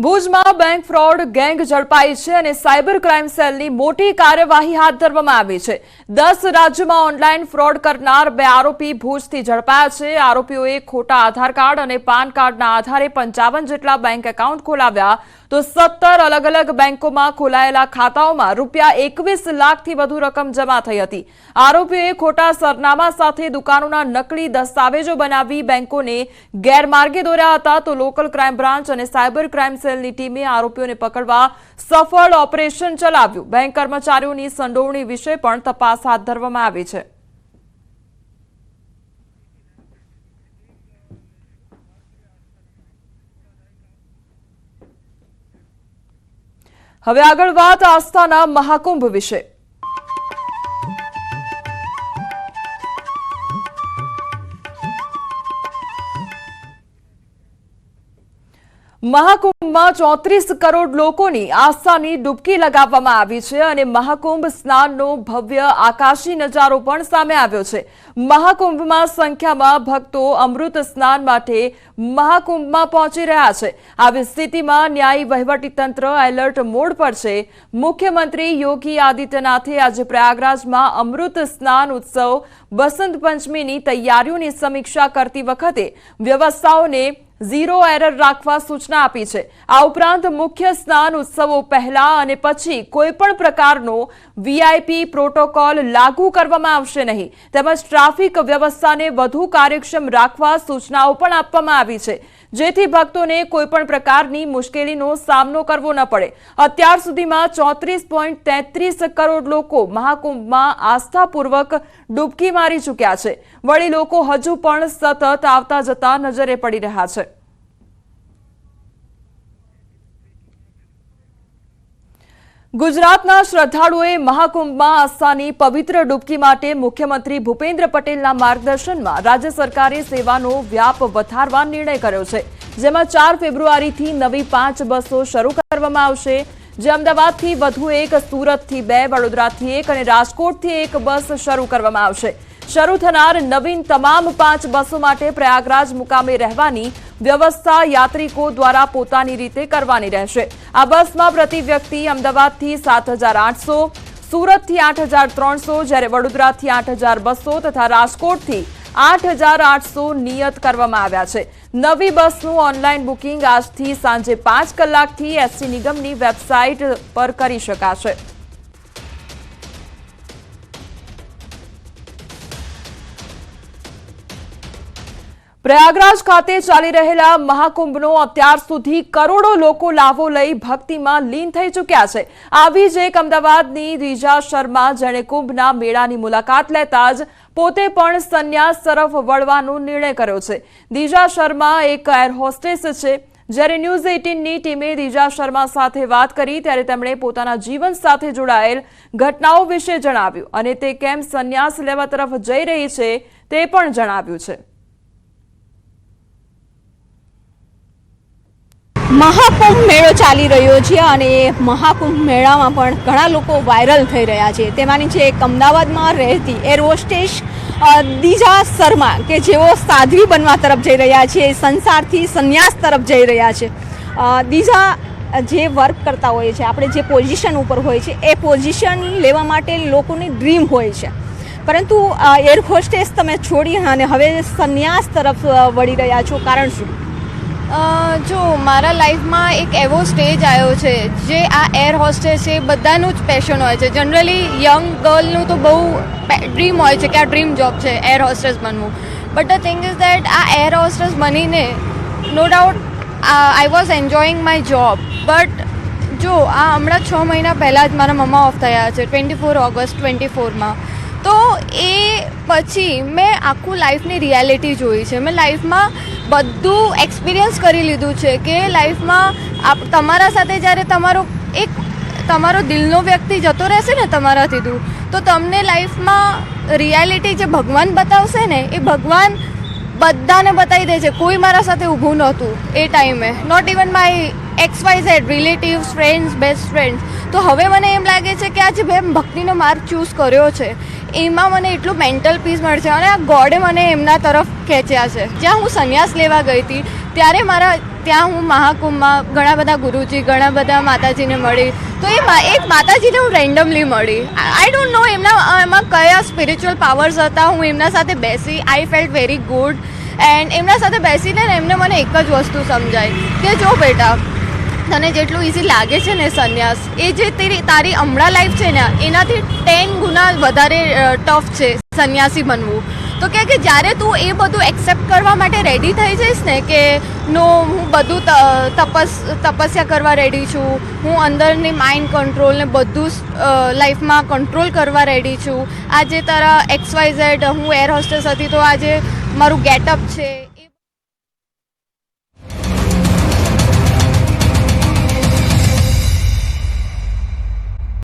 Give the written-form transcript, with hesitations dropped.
ભુજમાં bank fraud gang ઝડપાઈ છે અને સાયબર ક્રાઇમ સેલની મોટી કાર્યવાહી હાથ ધરવામાં આવી છે। 10 રાજ્યોમાં ઓનલાઈન ફ્રોડ કરનાર 2 આરોપી ભુજથી ઝડપાયા છે। આરોપીઓએ ખોટા આધાર કાર્ડ અને પાન કાર્ડના આધારે 55 જેટલા બેંક એકાઉન્ટ ખોલાવ્યા તો 17 અલગ અલગ બેંકોમાં ખોલાયેલા ખાતાઓમાં રૂપિયા 21 લાખથી વધુ રકમ જમા થઈ હતી। આરોપીઓએ ખોટા સરનામા સાથે દુકાનોના નકલી દસ્તાવેજો બનાવી બેંકોને ગેરમાર્ગે દોર્યા હતા તો લોકલ ક્રાઇમ બ્રાન્ચ અને સાયબર ક્રાઇમ સેલની ટીમે આરોપીઓને પકડવા સફળ ઓપરેશન ચલાવ્યું। બેંક કર્મચારીઓની સંડોવણી વિશે પણ તપાસ હાથ ધરવામાં આવી છે। હવે આગળ વાત આસ્થાના મહાકુંભ વિશે। મહાકુંભમાં 34 કરોડ લોકોની આસ્થાની ડૂબકી લગાવવામાં આવી છે અને મહાકુંભ સ્નાનનો ભવ્ય આકાશી નજારો પણ સામે આવ્યો છે। મહાકુંભમાં સંખ્યામાં ભક્તો અમૃત સ્નાન માટે મહાકુંભમાં પહોંચી રહ્યા છે। આવી સ્થિતિમાં ન્યાયી વહીવટીતંત્ર એલર્ટ મોડ પર છે। મુખ્યમંત્રી યોગી આદિત્યનાથે આજે પ્રયાગરાજમાં અમૃત સ્નાન ઉત્સવ બસંત પંચમીની તૈયારીઓની સમીક્ષા કરતી વખતે વ્યવસ્થાઓને ઝીરો એરર રાખવા સૂચના આપી છે। આ ઉપરાંત મુખ્ય સ્નાન ઉત્સવો પહેલા અને પછી કોઈપણ પ્રકારનો વીઆઈપી પ્રોટોકોલ લાગુ કરવામાં આવશે નહીં તેમજ ટ્રાફિક વ્યવસ્થાને વધુ કાર્યક્ષમ રાખવા સૂચનાઓ પણ આપવામાં આવી છે જેથી ભક્તોને કોઈપણ પ્રકારની મુશ્કેલીનો સામનો કરવો ન પડે। અત્યાર સુધીમાં 34.33 કરોડ લોકો મહાકુંભમાં આસ્થાપૂર્વક ડૂબકી મારી ચૂક્યા છે। વળી લોકો હજુ પણ સતત આવતા જતા નજરે પડી રહ્યા છે। ગુજરાતના શ્રદ્ધાળુઓએ મહાકુંભમાં આસ્થાની પવિત્ર ડૂબકી માટે મુખ્યમંત્રી ભૂપેન્દ્ર પટેલના માર્ગદર્શનમાં રાજ્ય સરકારે સેવાનો વ્યાપ વધારવા નિર્ણય કર્યો છે। જેમાં 4 ફેબ્રુઆરીથી નવી 5 બસો શરૂ કરવામાં આવશે જે અમદાવાદથી વધુ 1, સુરતથી 2, વડોદરાથી 1 અને રાજકોટથી 1 બસ શરૂ કરવામાં આવશે। શરૂ થનાર નવીન તમામ 5 બસો માટે પ્રયાગરાજ મુકામે રહેવાની વ્યવસ્થા યાત્રિકો દ્વારા પોતાની રીતે કરવાની રહેશે। આ બસમાં પ્રતિ વ્યક્તિ અમદાવાદથી 7,800, સુરતથી 8,300 જ્યારે વડોદરાથી 8,200 તથા રાજકોટથી 8,800 નિયત કરવામાં આવ્યા છે। નવી બસનું ઓનલાઈન બુકિંગ આજથી સાંજે 5 કલાકથી એસટી નિગમની વેબસાઇટ પર કરી શકાશે। પ્રયાગરાજ ખાતે ચાલી રહેલા મહાકુંભનો અત્યાર સુધી કરોડો લોકો લાભો લઈ ભક્તિમાં લીન થઈ ચૂક્યા છે। આવી જ એક અમદાવાદની રીજા શર્મા જેણે કુંભના મેળાની મુલાકાત લેતા જ પોતે પણ સંન્યાસ તરફ વળવાનો નિર્ણય કર્યો છે। રીજા શર્મા એક એર હોસ્ટેસ છે। જ્યારે ન્યૂઝ 18ની ટીમે રીજા શર્મા સાથે વાત કરી ત્યારે તેમણે પોતાના જીવન સાથે જોડાયેલ ઘટનાઓ વિશે જણાવ્યું અને તે કેમ સંન્યાસ લેવા તરફ જઈ રહી છે તે પણ જણાવ્યું છે। મહાકુંભ મેળો ચાલી રહ્યો છે અને મહાકુંભ મેળામાં પણ ઘણા લોકો વાયરલ થઈ રહ્યા છે। તેમાંની છે એક અમદાવાદમાં રહેતી એર હોસ્ટેસ દીજા શર્મા કે જેઓ સાધ્વી બનવા તરફ જઈ રહ્યા છે, સંસારથી સંન્યાસ તરફ જઈ રહ્યા છે। દીજા જે વર્ક કરતા હોય છે, આપણે જે પોઝિશન ઉપર હોય છે એ પોઝિશન લેવા માટે લોકોની ડ્રીમ હોય છે, પરંતુ એર હોસ્ટેસ તમે છોડી અને હવે સંન્યાસ તરફ વળી રહ્યા છો, કારણ શું? જો મારા લાઈફમાં એક એવો સ્ટેજ આવ્યો છે જે આ એર હોસ્ટેસ છે બધાનું જ પેશન હોય છે। જનરલી યંગ ગર્લનું તો બહુ ડ્રીમ હોય છે કે આ ડ્રીમ જોબ છે એર હોસ્ટેસ બનવું, but the thing is that આ એર હોસ્ટેસ બનીને no doubt I was enjoying my job, but જો આ હમણાં 6 મહિના પહેલાં જ મારા મમ્મા ઓફ થયા છે 24 ઓગસ્ટ 24માં, તો એ પછી મેં આખું લાઈફની રિયાલિટી જોઈ છે। મેં લાઈફમાં બધું એક્સપિરિયન્સ કરી લીધું છે કે લાઈફમાં તમારા સાથે જ્યારે તમારો દિલનો વ્યક્તિ જતો રહેશે ને તમારાથી દૂર, તો તમને લાઈફમાં રિયાલિટી જે ભગવાન બતાવશે ને એ ભગવાન બધાને બતાવી દે છે। કોઈ મારા સાથે ઊભું નહોતું એ ટાઈમે, not even my XYZ relatives, friends, best friends. તો હવે મને એમ લાગે છે કે આજે મેં ભક્તિનો માર્ગ ચૂઝ કર્યો છે એમાં મને એટલું મેન્ટલ પીસ મળશે અને આ ગોડે મને એમના તરફ ખેંચ્યા છે। જ્યાં હું સંન્યાસ લેવા ગઈ હતી ત્યારે મારા ત્યાં હું મહાકુંભમાં ઘણા બધા ગુરુજી ઘણા બધા માતાજીને મળી. તો એક માતાજીને હું રેન્ડમલી મળી. આઈ ડોન્ટ નો એમાં કયા સ્પિરિચ્યુઅલ પાવર્સ હતા. હું એમના સાથે બેસી, આઈ ફેલ્ટ વેરી ગુડ. એન્ડ એમના સાથે બેસીને એમને મને એક જ વસ્તુ સમજાય કે જો બેટા, તને જેટલું ઇઝી લાગે છે ને સંન્યાસ, એ જે તારી હમણાં લાઈફ છે ને એનાથી 10 ગુના વધારે ટફ છે સંન્યાસી બનવું. તો કે જ્યારે તું એ બધું એક્સેપ્ટ કરવા માટે રેડી થઈ જઈશ ને કે નો, હું બધું તપસ્યા કરવા રેડી છું, હું અંદરની માઇન્ડ કંટ્રોલ ને બધું લાઈફમાં કંટ્રોલ કરવા રેડી છું. આજે તારા XYZ, હું એર હોસ્ટેસ હતી તો આજે મારું ગેટઅપ છે